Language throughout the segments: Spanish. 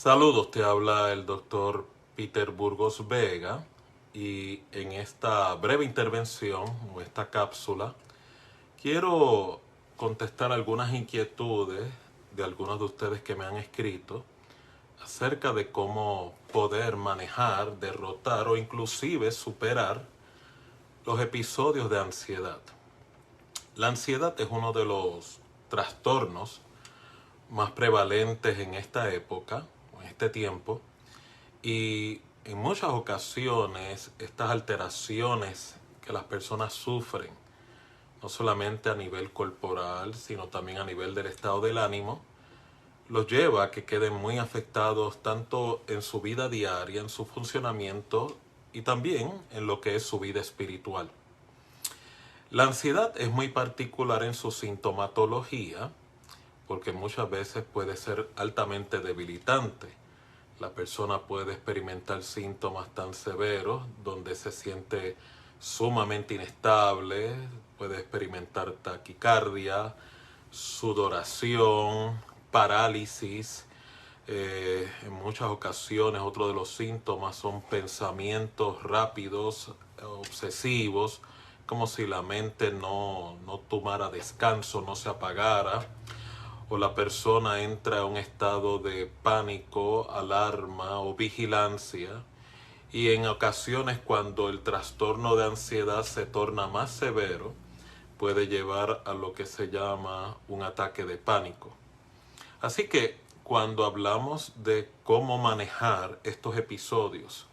Saludos, te habla el doctor Peter Burgos Vega y en esta breve intervención o esta cápsula quiero contestar algunas inquietudes de algunos de ustedes que me han escrito acerca de cómo poder manejar, derrotar o inclusive superar los episodios de ansiedad. La ansiedad es uno de los trastornos más prevalentes en esta época, en este tiempo, y en muchas ocasiones estas alteraciones que las personas sufren, no solamente a nivel corporal, sino también a nivel del estado del ánimo, los lleva a que queden muy afectados tanto en su vida diaria, en su funcionamiento y también en lo que es su vida espiritual. La ansiedad es muy particular en su sintomatología porque muchas veces puede ser altamente debilitante. La persona puede experimentar síntomas tan severos donde se siente sumamente inestable, puede experimentar taquicardia, sudoración, parálisis. En muchas ocasiones otro de los síntomas son pensamientos rápidos, obsesivos, como si la mente no tomara descanso, no se apagara, o la persona entra a un estado de pánico, alarma o vigilancia, y en ocasiones cuando el trastorno de ansiedad se torna más severo, puede llevar a lo que se llama un ataque de pánico. Así que cuando hablamos de cómo manejar estos episodios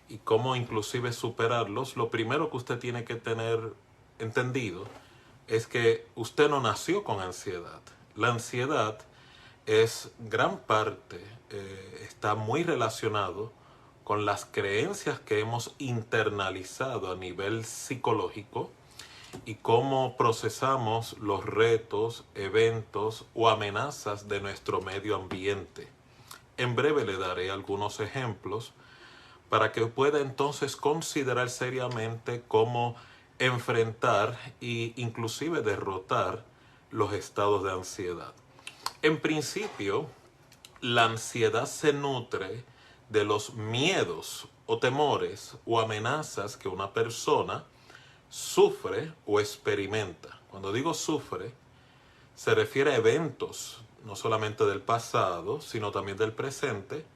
y cómo inclusive superarlos, lo primero que usted tiene que tener entendido es que usted no nació con ansiedad. La ansiedad es gran parte, está muy relacionado con las creencias que hemos internalizado a nivel psicológico y cómo procesamos los retos, eventos o amenazas de nuestro medio ambiente. En breve le daré algunos ejemplos para que pueda entonces considerar seriamente cómo enfrentar e inclusive derrotar los estados de ansiedad. En principio, la ansiedad se nutre de los miedos o temores o amenazas que una persona sufre o experimenta. Cuando digo sufre, se refiere a eventos, no solamente del pasado, sino también del presente,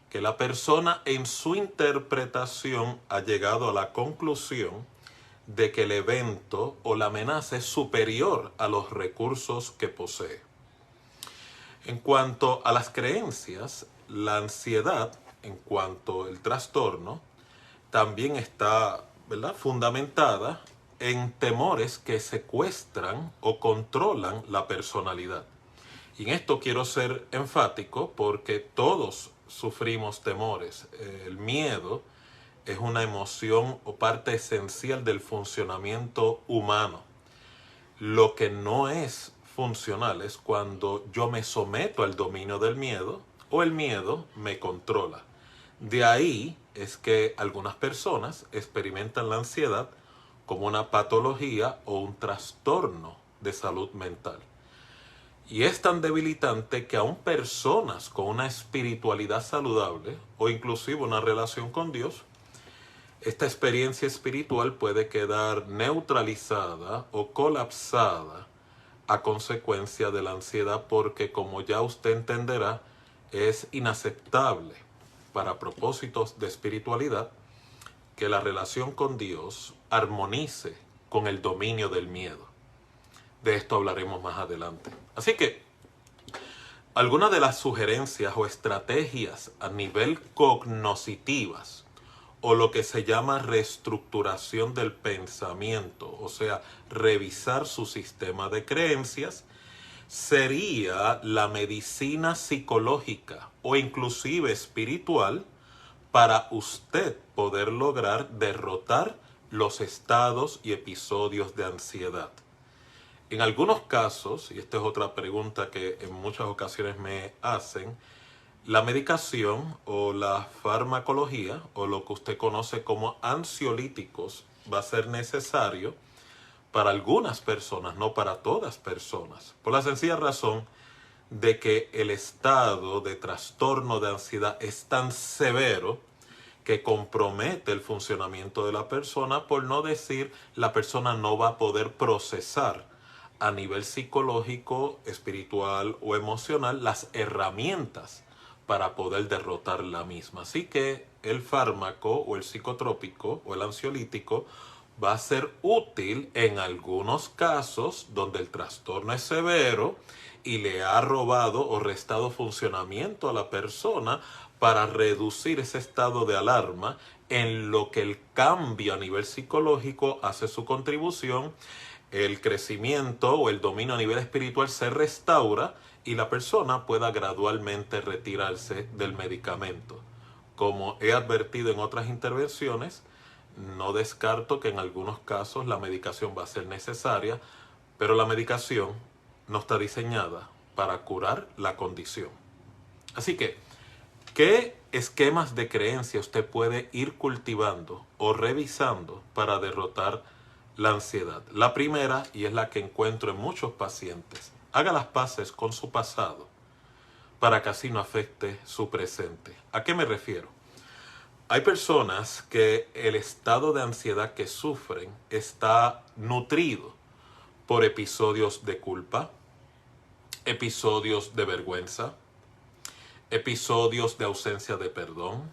que la persona en su interpretación ha llegado a la conclusión de que el evento o la amenaza es superior a los recursos que posee. En cuanto a las creencias, la ansiedad, en cuanto al trastorno, también está, ¿verdad?, fundamentada en temores que secuestran o controlan la personalidad. Y en esto quiero ser enfático porque todos sufrimos temores. El miedo es una emoción o parte esencial del funcionamiento humano. Lo que no es funcional es cuando yo me someto al dominio del miedo o el miedo me controla. De ahí es que algunas personas experimentan la ansiedad como una patología o un trastorno de salud mental. Y es tan debilitante que aún personas con una espiritualidad saludable o inclusive una relación con Dios, esta experiencia espiritual puede quedar neutralizada o colapsada a consecuencia de la ansiedad porque, como ya usted entenderá, es inaceptable para propósitos de espiritualidad que la relación con Dios armonice con el dominio del miedo. De esto hablaremos más adelante. Así que algunas de las sugerencias o estrategias a nivel cognoscitivas o lo que se llama reestructuración del pensamiento, o sea, revisar su sistema de creencias, sería la medicina psicológica o inclusive espiritual para usted poder lograr derrotar los estados y episodios de ansiedad. En algunos casos, y esta es otra pregunta que en muchas ocasiones me hacen, la medicación o la farmacología o lo que usted conoce como ansiolíticos va a ser necesario para algunas personas, no para todas personas, por la sencilla razón de que el estado de trastorno de ansiedad es tan severo que compromete el funcionamiento de la persona, por no decir la persona no va a poder procesar a nivel psicológico, espiritual o emocional las herramientas para poder derrotar la misma. Así que el fármaco o el psicotrópico o el ansiolítico va a ser útil en algunos casos donde el trastorno es severo y le ha robado o restado funcionamiento a la persona para reducir ese estado de alarma, en lo que el cambio a nivel psicológico hace su contribución, el crecimiento o el dominio a nivel espiritual se restaura y la persona pueda gradualmente retirarse del medicamento. Como he advertido en otras intervenciones, no descarto que en algunos casos la medicación va a ser necesaria, pero la medicación no está diseñada para curar la condición. Así que, ¿qué esquemas de creencia usted puede ir cultivando o revisando para derrotar la ansiedad? La primera, y es la que encuentro en muchos pacientes: haga las paces con su pasado para que así no afecte su presente. ¿A qué me refiero? Hay personas que el estado de ansiedad que sufren está nutrido por episodios de culpa, episodios de vergüenza, episodios de ausencia de perdón,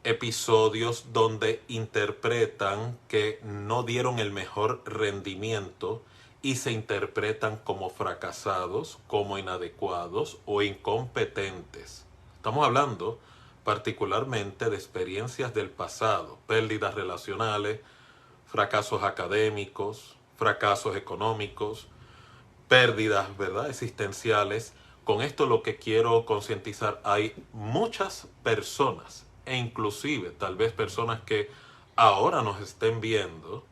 episodios donde interpretan que no dieron el mejor rendimiento y se interpretan como fracasados, como inadecuados o incompetentes. Estamos hablando particularmente de experiencias del pasado, pérdidas relacionales, fracasos académicos, fracasos económicos, pérdidas, ¿verdad?, existenciales. Con esto lo que quiero concientizar: hay muchas personas, e inclusive tal vez personas que ahora nos estén viendo,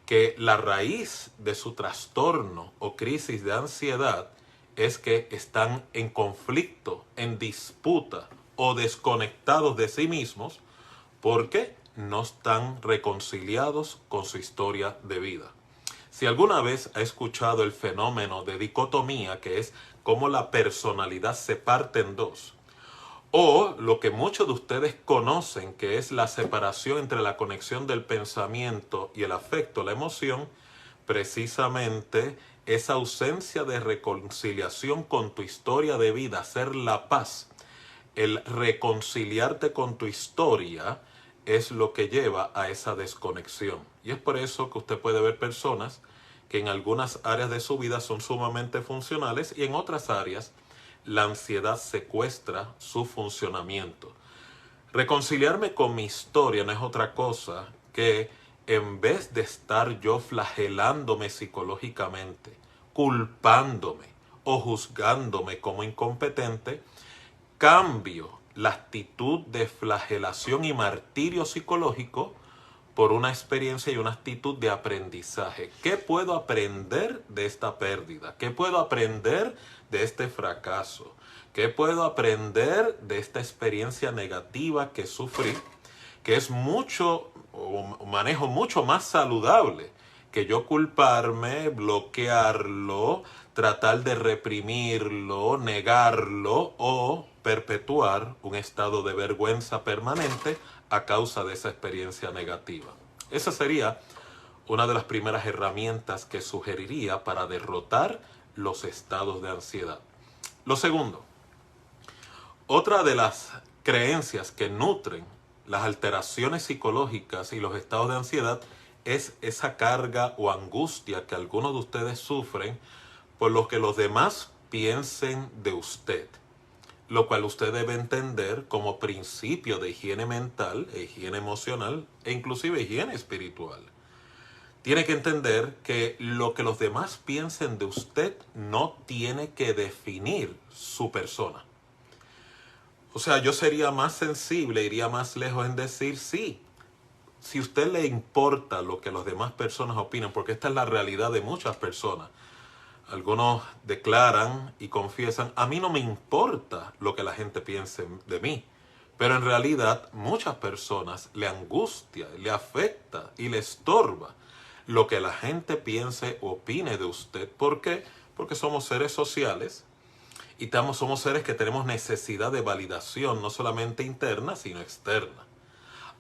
que la raíz de su trastorno o crisis de ansiedad es que están en conflicto, en disputa o desconectados de sí mismos porque no están reconciliados con su historia de vida. Si alguna vez ha escuchado el fenómeno de dicotomía, que es cómo la personalidad se parte en dos, o lo que muchos de ustedes conocen, que es la separación entre la conexión del pensamiento y el afecto, la emoción, precisamente esa ausencia de reconciliación con tu historia de vida, hacer la paz, el reconciliarte con tu historia, es lo que lleva a esa desconexión. Y es por eso que usted puede ver personas que en algunas áreas de su vida son sumamente funcionales y en otras áreas la ansiedad secuestra su funcionamiento. Reconciliarme con mi historia no es otra cosa que, en vez de estar yo flagelándome psicológicamente, culpándome o juzgándome como incompetente, cambio la actitud de flagelación y martirio psicológico por una experiencia y una actitud de aprendizaje. ¿Qué puedo aprender de esta pérdida? ¿Qué puedo aprender de este fracaso? ¿Qué puedo aprender de esta experiencia negativa que sufrí? Que es mucho, o manejo mucho más saludable que yo culparme, bloquearlo, tratar de reprimirlo, negarlo o perpetuar un estado de vergüenza permanente a causa de esa experiencia negativa. Esa sería una de las primeras herramientas que sugeriría para derrotar los estados de ansiedad. Lo segundo, otra de las creencias que nutren las alteraciones psicológicas y los estados de ansiedad es esa carga o angustia que algunos de ustedes sufren por lo que los demás piensen de usted, lo cual usted debe entender como principio de higiene mental, higiene emocional e inclusive higiene espiritual. Tiene que entender que lo que los demás piensen de usted no tiene que definir su persona. O sea, yo sería más sensible, iría más lejos en decir sí. Si a usted le importa lo que las demás personas opinan, porque esta es la realidad de muchas personas. Algunos declaran y confiesan: a mí no me importa lo que la gente piense de mí. Pero en realidad muchas personas le angustia, le afecta y le estorba lo que la gente piense o opine de usted. ¿Por qué? Porque somos seres sociales Y somos seres que tenemos necesidad de validación, no solamente interna, sino externa.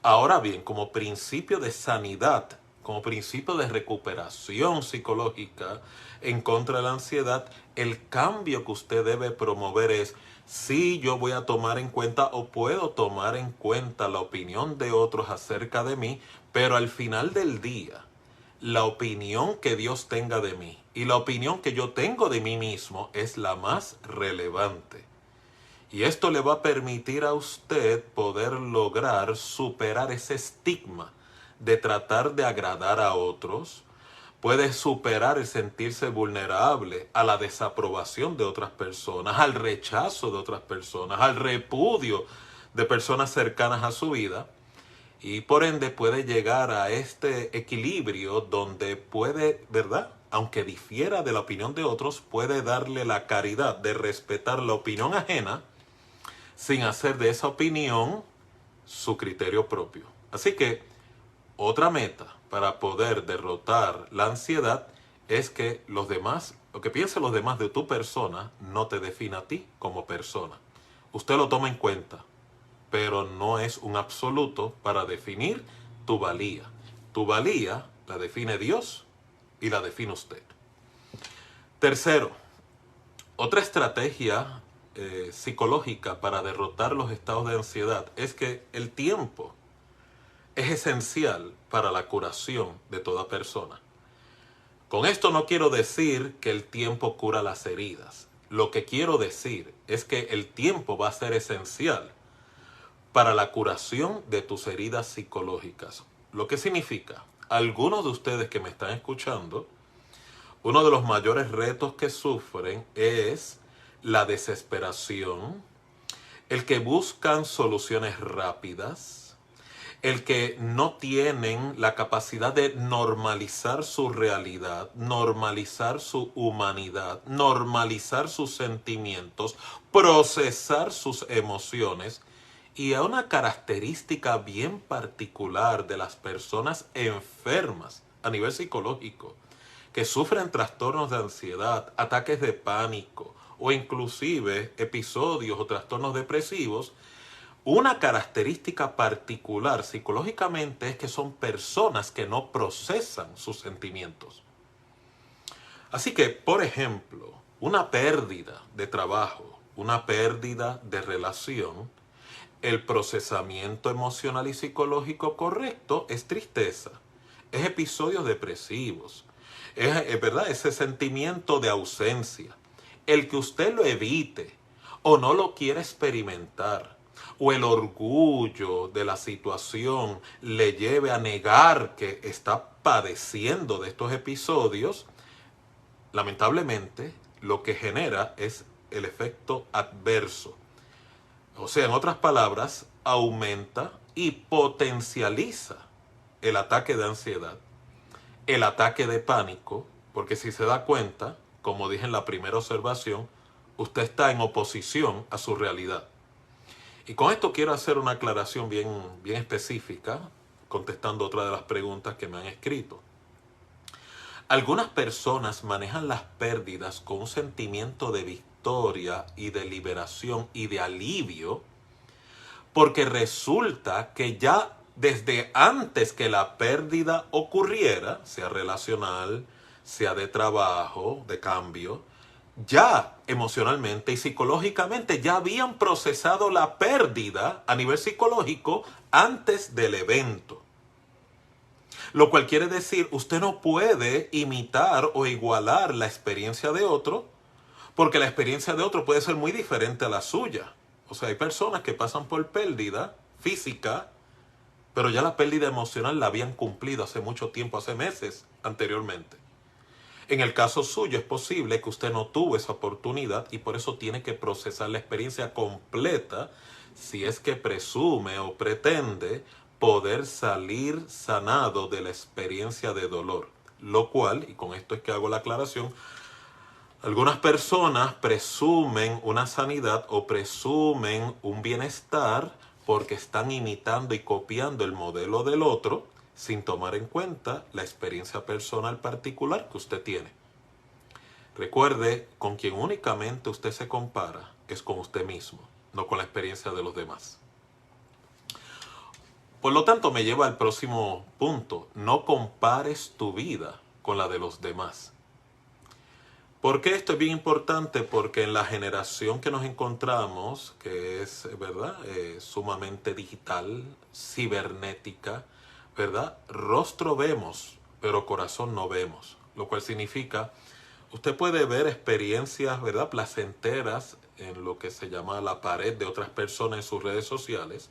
Ahora bien, como principio de sanidad, como principio de recuperación psicológica en contra de la ansiedad, el cambio que usted debe promover es: si yo voy a tomar en cuenta o puedo tomar en cuenta la opinión de otros acerca de mí, pero al final del día, la opinión que Dios tenga de mí y la opinión que yo tengo de mí mismo es la más relevante. Y esto le va a permitir a usted poder lograr superar ese estigma de tratar de agradar a otros. Puede superar el sentirse vulnerable a la desaprobación de otras personas, al rechazo de otras personas, al repudio de personas cercanas a su vida. Y por ende puede llegar a este equilibrio donde puede, ¿verdad?, aunque difiera de la opinión de otros, puede darle la caridad de respetar la opinión ajena sin hacer de esa opinión su criterio propio. Así que otra meta para poder derrotar la ansiedad es que los demás, lo que piensen los demás de tu persona, no te defina a ti como persona. Usted lo toma en cuenta, pero no es un absoluto para definir tu valía. Tu valía la define Dios y la define usted. Tercero, otra estrategia psicológica para derrotar los estados de ansiedad es que el tiempo es esencial para la curación de toda persona. Con esto no quiero decir que el tiempo cura las heridas. Lo que quiero decir es que el tiempo va a ser esencial para la curación de tus heridas psicológicas. Lo que significa, algunos de ustedes que me están escuchando, uno de los mayores retos que sufren es la desesperación, el que buscan soluciones rápidas, el que no tienen la capacidad de normalizar su realidad, normalizar su humanidad, normalizar sus sentimientos, procesar sus emociones. Y a una característica bien particular de las personas enfermas a nivel psicológico, que sufren trastornos de ansiedad, ataques de pánico o inclusive episodios o trastornos depresivos, una característica particular psicológicamente es que son personas que no procesan sus sentimientos. Así que, por ejemplo, una pérdida de trabajo, una pérdida de relación, el procesamiento emocional y psicológico correcto es tristeza, es episodios depresivos, es verdad, ese sentimiento de ausencia. El que usted lo evite o no lo quiera experimentar, o el orgullo de la situación le lleve a negar que está padeciendo de estos episodios, lamentablemente lo que genera es el efecto adverso. O sea, en otras palabras, aumenta y potencializa el ataque de ansiedad, el ataque de pánico, porque si se da cuenta, como dije en la primera observación, usted está en oposición a su realidad. Y con esto quiero hacer una aclaración bien específica, contestando otra de las preguntas que me han escrito. Algunas personas manejan las pérdidas con un sentimiento de victoria y de liberación y de alivio, porque resulta que ya desde antes que la pérdida ocurriera, sea relacional, sea de trabajo, de cambio, ya emocionalmente y psicológicamente ya habían procesado la pérdida a nivel psicológico antes del evento. Lo cual quiere decir, usted no puede imitar o igualar la experiencia de otro, porque la experiencia de otro puede ser muy diferente a la suya. O sea, hay personas que pasan por pérdida física, pero ya la pérdida emocional la habían cumplido hace mucho tiempo, hace meses anteriormente. En el caso suyo es posible que usted no tuvo esa oportunidad y por eso tiene que procesar la experiencia completa si es que presume o pretende poder salir sanado de la experiencia de dolor. Lo cual, y con esto es que hago la aclaración, algunas personas presumen una sanidad o presumen un bienestar porque están imitando y copiando el modelo del otro sin tomar en cuenta la experiencia personal particular que usted tiene. Recuerde, con quien únicamente usted se compara es con usted mismo, no con la experiencia de los demás. Por lo tanto, me lleva al próximo punto. No compares tu vida con la de los demás. ¿Por qué esto es bien importante? Porque en la generación que nos encontramos, que es, ¿verdad?, sumamente digital, cibernética, ¿verdad? Rostro vemos, pero corazón no vemos. Lo cual significa, usted puede ver experiencias, ¿verdad?, placenteras en lo que se llama la pared de otras personas en sus redes sociales.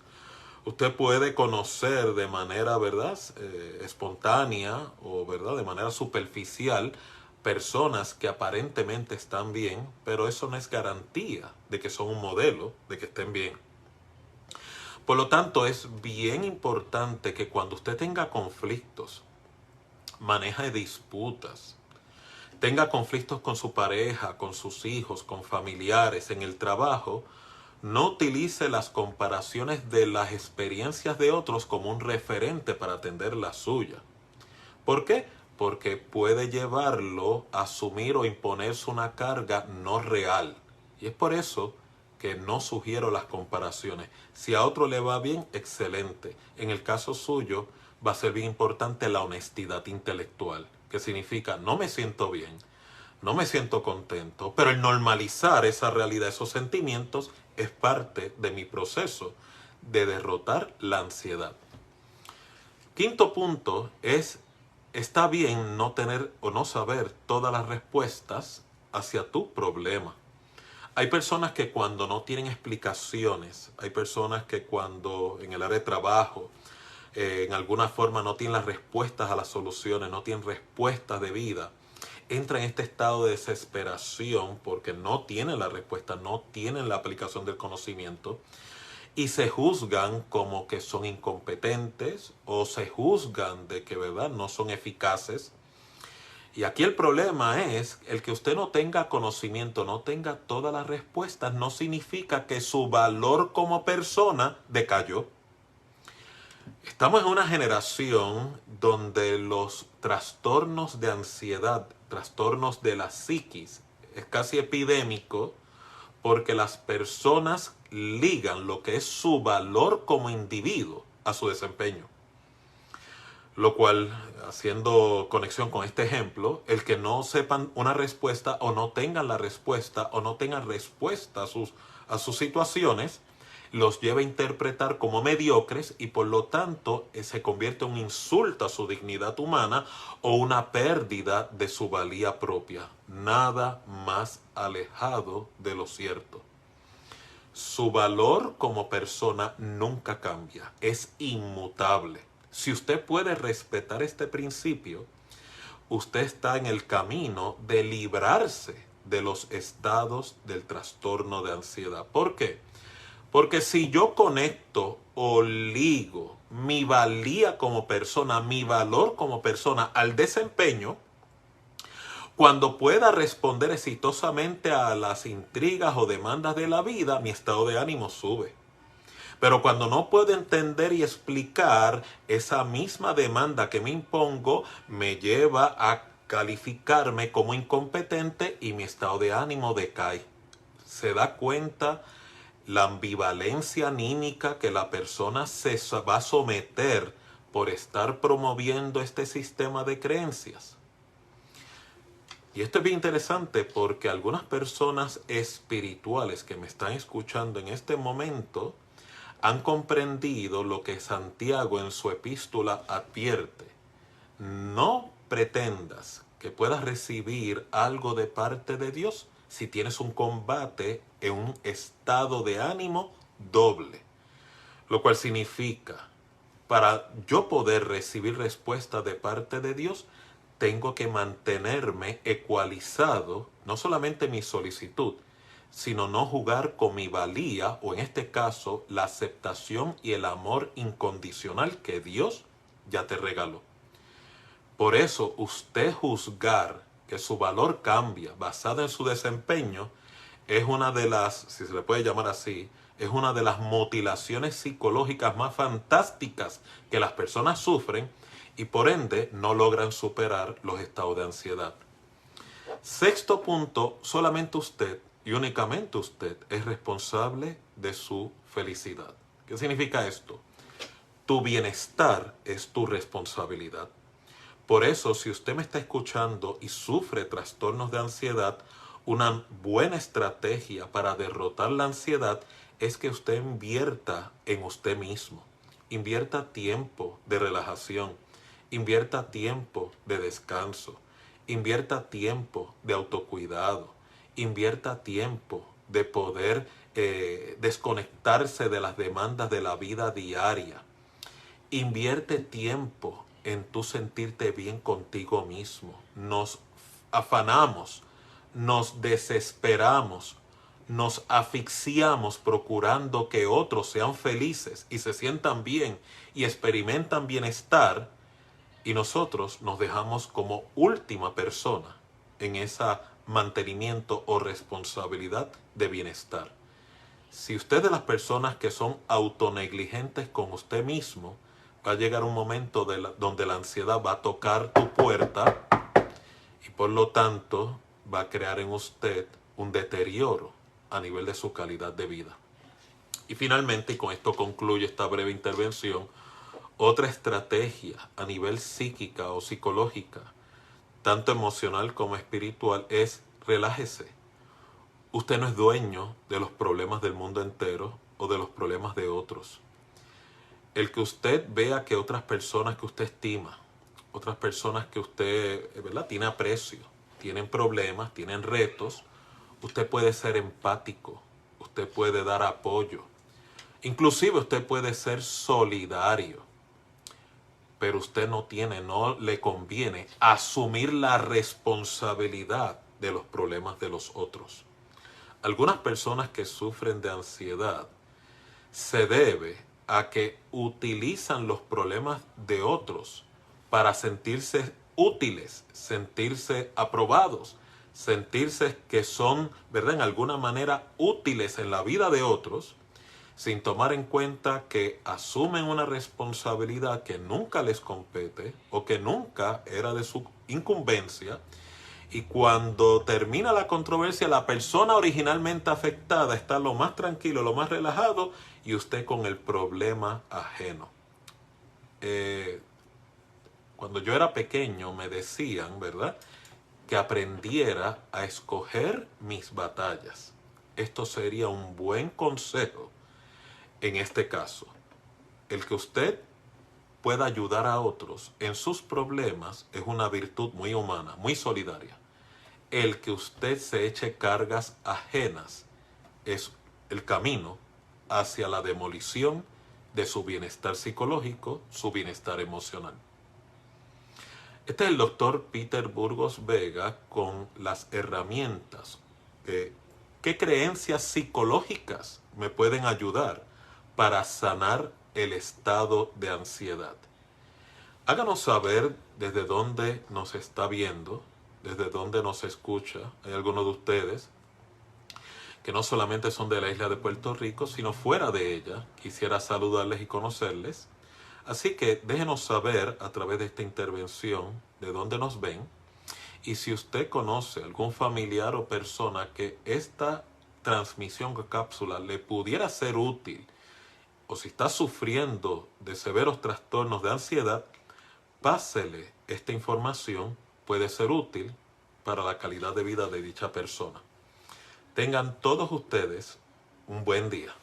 Usted puede conocer de manera, ¿verdad?, espontánea o, ¿verdad?, de manera superficial personas que aparentemente están bien, pero eso no es garantía de que son un modelo, de que estén bien. Por lo tanto, es bien importante que cuando usted tenga conflictos, maneje disputas, tenga conflictos con su pareja, con sus hijos, con familiares, en el trabajo, no utilice las comparaciones de las experiencias de otros como un referente para atender la suya. ¿Por qué? Porque puede llevarlo a asumir o imponerse una carga no real. Y es por eso que no sugiero las comparaciones. Si a otro le va bien, excelente. En el caso suyo, va a ser bien importante la honestidad intelectual, que significa no me siento bien, no me siento contento, pero el normalizar esa realidad, esos sentimientos, es parte de mi proceso de derrotar la ansiedad. Quinto punto es, está bien no tener o no saber todas las respuestas hacia tu problema. Hay personas que cuando no tienen explicaciones, hay personas que cuando en el área de trabajo, en alguna forma no tienen las respuestas a las soluciones, no tienen respuestas de vida, entran en este estado de desesperación porque no tienen la respuesta, no tienen la aplicación del conocimiento y se juzgan como que son incompetentes o se juzgan de que, ¿verdad?, no son eficaces. Y aquí el problema es el que usted no tenga conocimiento, no tenga todas las respuestas, no significa que su valor como persona decayó. Estamos en una generación donde los trastornos de ansiedad, trastornos de la psiquis, es casi epidémico porque las personas ligan lo que es su valor como individuo a su desempeño. Lo cual, haciendo conexión con este ejemplo, el que no sepan una respuesta o no tengan la respuesta o no tengan respuesta a sus situaciones, los lleva a interpretar como mediocres y por lo tanto se convierte en un insulto a su dignidad humana o una pérdida de su valía propia. Nada más alejado de lo cierto. Su valor como persona nunca cambia, es inmutable. Si usted puede respetar este principio, usted está en el camino de librarse de los estados del trastorno de ansiedad. ¿Por qué? Porque si yo conecto o ligo mi valía como persona, mi valor como persona al desempeño, cuando pueda responder exitosamente a las intrigas o demandas de la vida, mi estado de ánimo sube. Pero cuando no puedo entender y explicar, esa misma demanda que me impongo me lleva a calificarme como incompetente y mi estado de ánimo decae. ¿Se da cuenta la ambivalencia anímica que la persona se va a someter por estar promoviendo este sistema de creencias? Y esto es bien interesante porque algunas personas espirituales que me están escuchando en este momento han comprendido lo que Santiago en su epístola advierte. No pretendas que puedas recibir algo de parte de Dios si tienes un combate en un estado de ánimo doble. Lo cual significa, para yo poder recibir respuesta de parte de Dios, tengo que mantenerme ecualizado, no solamente mi solicitud, sino no jugar con mi valía, o en este caso, la aceptación y el amor incondicional que Dios ya te regaló. Por eso, usted juzgar que su valor cambia basado en su desempeño es una de las, si se le puede llamar así, es una de las mutilaciones psicológicas más fantásticas que las personas sufren y por ende no logran superar los estados de ansiedad. Sexto punto, solamente usted y únicamente usted es responsable de su felicidad. ¿Qué significa esto? Tu bienestar es tu responsabilidad. Por eso, si usted me está escuchando y sufre trastornos de ansiedad, una buena estrategia para derrotar la ansiedad es que usted invierta en usted mismo. Invierta tiempo de relajación, invierta tiempo de descanso, invierta tiempo de autocuidado, invierta tiempo de poder desconectarse de las demandas de la vida diaria. Invierte tiempo en tu sentirte bien contigo mismo. Nos afanamos, nos desesperamos, nos asfixiamos procurando que otros sean felices y se sientan bien y experimentan bienestar, y nosotros nos dejamos como última persona en ese mantenimiento o responsabilidad de bienestar. Si usted es de las personas que son autonegligentes con usted mismo, va a llegar un momento donde la ansiedad va a tocar tu puerta y por lo tanto va a crear en usted un deterioro a nivel de su calidad de vida. Y finalmente, y con esto concluye esta breve intervención, otra estrategia a nivel psíquica o psicológica, tanto emocional como espiritual, es relájese. Usted no es dueño de los problemas del mundo entero o de los problemas de otros. El que usted vea que otras personas que usted estima, otras personas que usted, ¿verdad?, tiene aprecio, tienen problemas, tienen retos, usted puede ser empático, usted puede dar apoyo, inclusive usted puede ser solidario, pero usted no le conviene asumir la responsabilidad de los problemas de los otros. Algunas personas que sufren de ansiedad se debe a que utilizan los problemas de otros para sentirse útiles, sentirse aprobados, sentirse que son, ¿verdad?, en alguna manera útiles en la vida de otros, sin tomar en cuenta que asumen una responsabilidad que nunca les compete o que nunca era de su incumbencia. Y cuando termina la controversia, la persona originalmente afectada está lo más tranquilo, lo más relajado, y usted con el problema ajeno. Cuando yo era pequeño me decían, ¿verdad?, que aprendiera a escoger mis batallas. Esto sería un buen consejo en este caso. El que usted pueda ayudar a otros en sus problemas es una virtud muy humana, muy solidaria. El que usted se eche cargas ajenas es el camino hacia la demolición de su bienestar psicológico, su bienestar emocional. Este es el doctor Peter Burgos Vega con las herramientas. ¿Qué creencias psicológicas me pueden ayudar para sanar el estado de ansiedad? Háganos saber desde dónde nos está viendo, desde dónde nos escucha. Hay algunos de ustedes que no solamente son de la isla de Puerto Rico, sino fuera de ella. Quisiera saludarles y conocerles. Así que déjenos saber a través de esta intervención de dónde nos ven. Y si usted conoce algún familiar o persona que esta transmisión de cápsula le pudiera ser útil, o si está sufriendo de severos trastornos de ansiedad, pásele esta información, puede ser útil para la calidad de vida de dicha persona. Tengan todos ustedes un buen día.